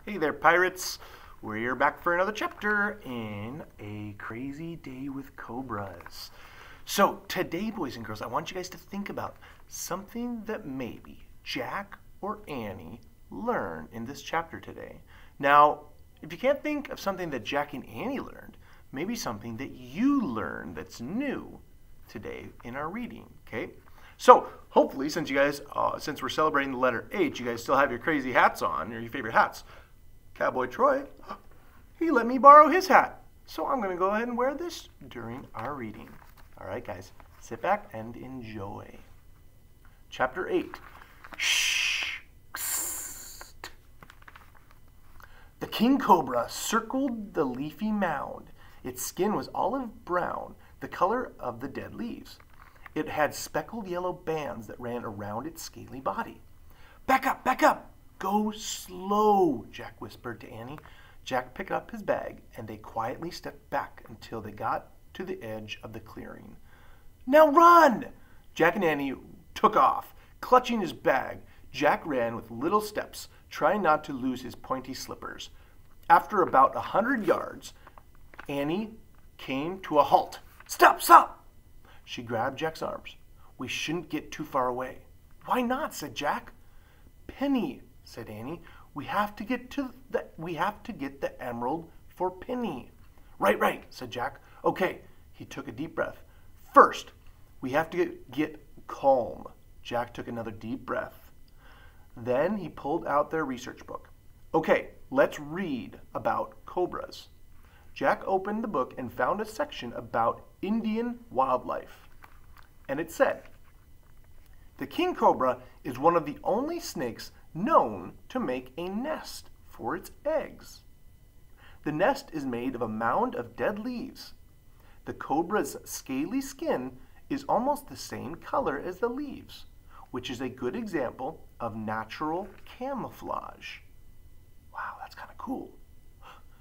Hey there, pirates. We're back for another chapter in A Crazy Day with Cobras. So today, boys and girls, I want you guys to think about something that maybe Jack or Annie learned in this chapter today. Now, if you can't think of something that Jack and Annie learned, maybe something that you learned that's new today in our reading, okay? So hopefully, since we're celebrating the letter H, you guys still have your crazy hats on, or your favorite hats. Cowboy Troy, he let me borrow his hat. So I'm going to go ahead and wear this during our reading. All right, guys, sit back and enjoy. Chapter 8. Shh. The king cobra circled the leafy mound. Its skin was olive brown, the color of the dead leaves. It had speckled yellow bands that ran around its scaly body. Back up, back up! Go slow, Jack whispered to Annie. Jack picked up his bag, and they quietly stepped back until they got to the edge of the clearing. Now run! Jack and Annie took off. Clutching his bag, Jack ran with little steps, trying not to lose his pointy slippers. After about 100 yards, Annie came to a halt. Stop, stop! She grabbed Jack's arms. We shouldn't get too far away. Why not? Said Jack. Penny, said Annie. We have to get the emerald for Penny. Right, right, said Jack. Okay, he took a deep breath. First, we have to get calm. Jack took another deep breath. Then he pulled out their research book. Okay, let's read about cobras. Jack opened the book and found a section about Indian wildlife. And it said, the king cobra is one of the only snakes known to make a nest for its eggs. The nest is made of a mound of dead leaves. The cobra's scaly skin is almost the same color as the leaves, which is a good example of natural camouflage. Wow, that's kind of cool.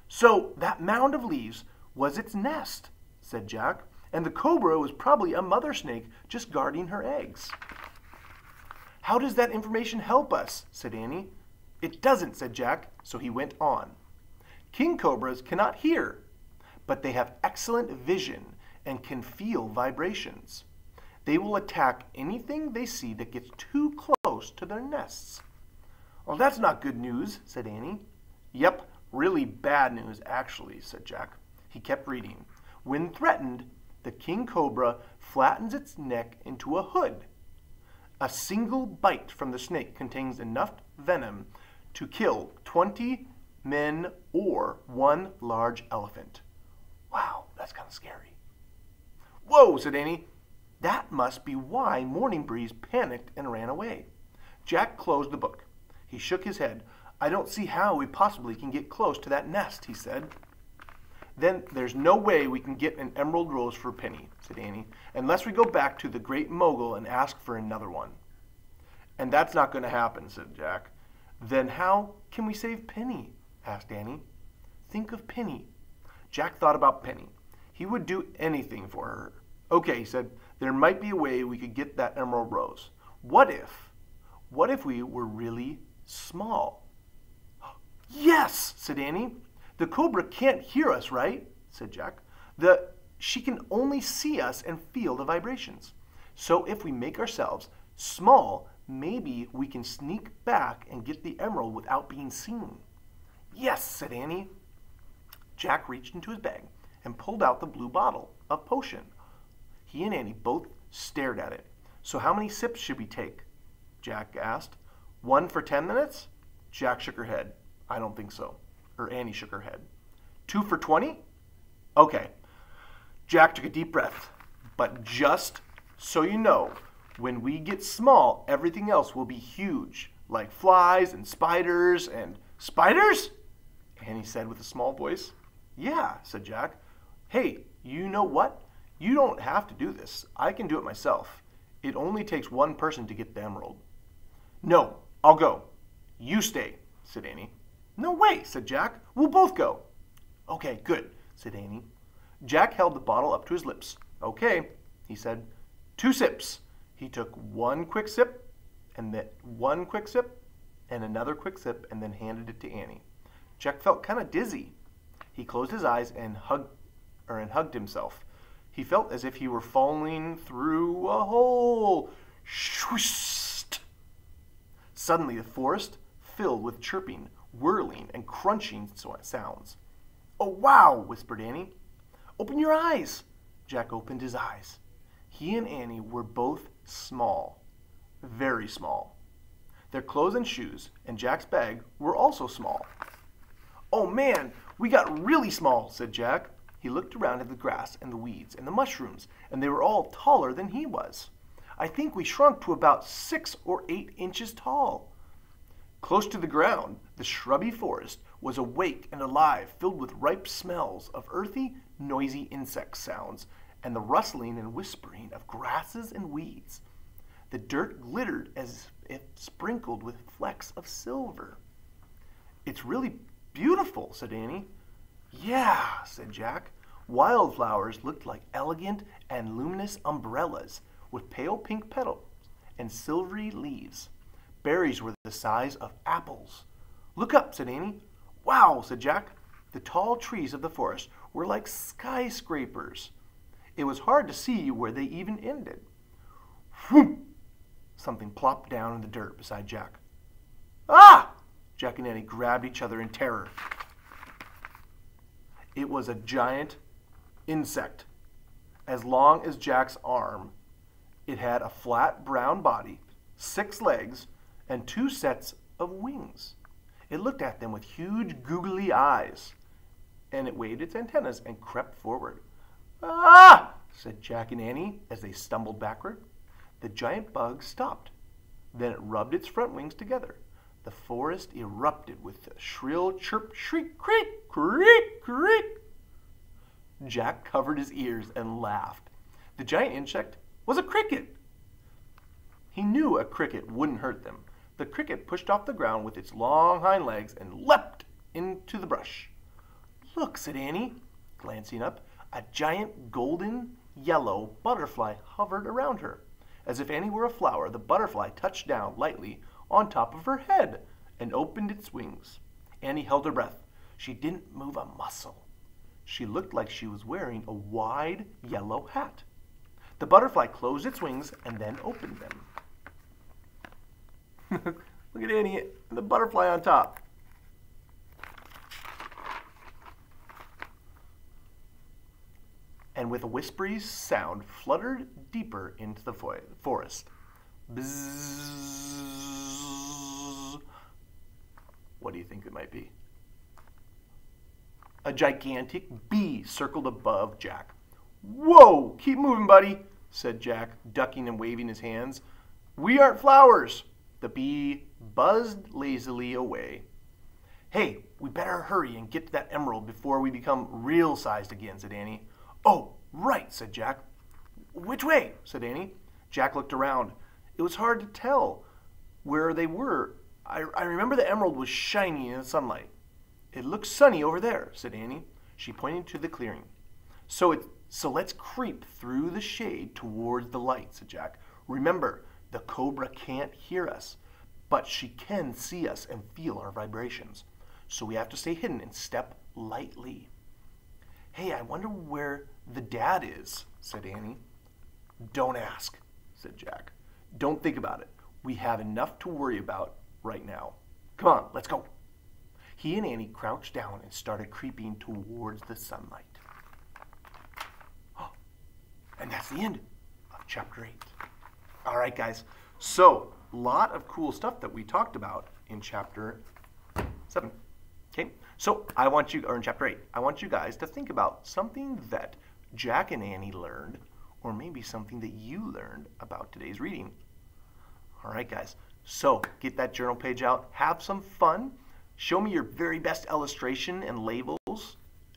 So that mound of leaves was its nest, said Jack, and the cobra was probably a mother snake just guarding her eggs. How does that information help us? Said Annie. It doesn't, said Jack, so he went on. King cobras cannot hear, but they have excellent vision and can feel vibrations. They will attack anything they see that gets too close to their nests. Well, that's not good news, said Annie. Yep, really bad news, actually, said Jack. He kept reading. When threatened, the king cobra flattens its neck into a hood. A single bite from the snake contains enough venom to kill 20 men or one large elephant. Wow, that's kind of scary. Whoa, said Annie. That must be why Morning Breeze panicked and ran away. Jack closed the book. He shook his head. I don't see how we possibly can get close to that nest, he said. Then there's no way we can get an emerald rose for Penny, said Annie, unless we go back to the Great Mogul and ask for another one. And that's not going to happen, said Jack. Then how can we save Penny? Asked Annie. Think of Penny. Jack thought about Penny. He would do anything for her. Okay, he said, there might be a way we could get that emerald rose. What if we were really small? Yes, said Annie. The cobra can't hear us, right? Said Jack. She can only see us and feel the vibrations. So if we make ourselves small, maybe we can sneak back and get the emerald without being seen. Yes, said Annie. Jack reached into his bag and pulled out the blue bottle of potion. He and Annie both stared at it. So how many sips should we take? Jack asked. 1 for 10 minutes? Jack shook her head. I don't think so. Or Annie shook her head. 2 for 20? Okay. Jack took a deep breath. But just so you know, when we get small, everything else will be huge, like flies and spiders and... Spiders? Annie said with a small voice. Yeah, said Jack. Hey, you know what? You don't have to do this. I can do it myself. It only takes one person to get the emerald. No, I'll go. You stay, said Annie. No way, said Jack. We'll both go. Okay, good, said Annie. Jack held the bottle up to his lips. Okay, he said. 2 sips. He took 1 quick sip, and then 1 quick sip, and another quick sip, and then handed it to Annie. Jack felt kind of dizzy. He closed his eyes and hugged himself. He felt as if he were falling through a hole. Shwoosh! Suddenly, the forest filled with chirping, whirling, and crunching sounds. "Oh, wow," whispered Annie. "Open your eyes." Jack opened his eyes. He and Annie were both small, very small. Their clothes and shoes and Jack's bag were also small. "Oh man, we got really small," said Jack. He looked around at the grass and the weeds and the mushrooms, and they were all taller than he was. "I think we shrunk to about 6 or 8 inches tall." Close to the ground, the shrubby forest was awake and alive, filled with ripe smells of earthy, noisy insect sounds, and the rustling and whispering of grasses and weeds. The dirt glittered as if sprinkled with flecks of silver. "It's really beautiful," said Annie. "Yeah," said Jack. Wildflowers looked like elegant and luminous umbrellas with pale pink petals and silvery leaves. Berries were the size of apples. "Look up," said Annie. "Wow," said Jack. The tall trees of the forest were like skyscrapers. It was hard to see where they even ended. Whoop! Something plopped down in the dirt beside Jack. "Ah!" Jack and Annie grabbed each other in terror. It was a giant insect, as long as Jack's arm. It had a flat brown body, 6 legs, and 2 sets of wings. It looked at them with huge googly eyes, and it waved its antennas and crept forward. "Ah!" said Jack and Annie as they stumbled backward. The giant bug stopped. Then it rubbed its front wings together. The forest erupted with a shrill chirp, shriek, creak, creak, creak. Jack covered his ears and laughed. The giant insect was a cricket. He knew a cricket wouldn't hurt them. The cricket pushed off the ground with its long hind legs and leapt into the brush. "Look," said Annie, glancing up. A giant golden yellow butterfly hovered around her. As if Annie were a flower, the butterfly touched down lightly on top of her head and opened its wings. Annie held her breath. She didn't move a muscle. She looked like she was wearing a wide yellow hat. The butterfly closed its wings and then opened them. Look at Annie and the butterfly on top. And with a whispery sound fluttered deeper into the forest. Bzzz. What do you think it might be? A gigantic bee circled above Jack. "Whoa! Keep moving, buddy," said Jack, ducking and waving his hands. "We aren't flowers." The bee buzzed lazily away. "Hey, we better hurry and get to that emerald before we become real sized again," said Annie. "Oh, right," said Jack. "Which way?" said Annie. Jack looked around. It was hard to tell where they were. I remember the emerald was shiny in the sunlight. "It looks sunny over there," said Annie. She pointed to the clearing. So let's creep through the shade towards the light," said Jack. "Remember, the cobra can't hear us, but she can see us and feel our vibrations. So we have to stay hidden and step lightly." "Hey, I wonder where the dad is," said Annie. "Don't ask," said Jack. "Don't think about it. We have enough to worry about right now. Come on, let's go." He and Annie crouched down and started creeping towards the sunlight. And that's the end of chapter 8. All right, guys. So, a lot of cool stuff that we talked about in chapter 7. Okay, so in chapter 8, I want you guys to think about something that Jack and Annie learned, or maybe something that you learned about today's reading. All right, guys. So, get that journal page out, have some fun, show me your very best illustration and labels,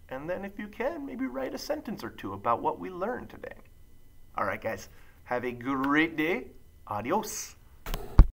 and then if you can, maybe write a sentence or two about what we learned today. All right, guys. Have a great day. Adios.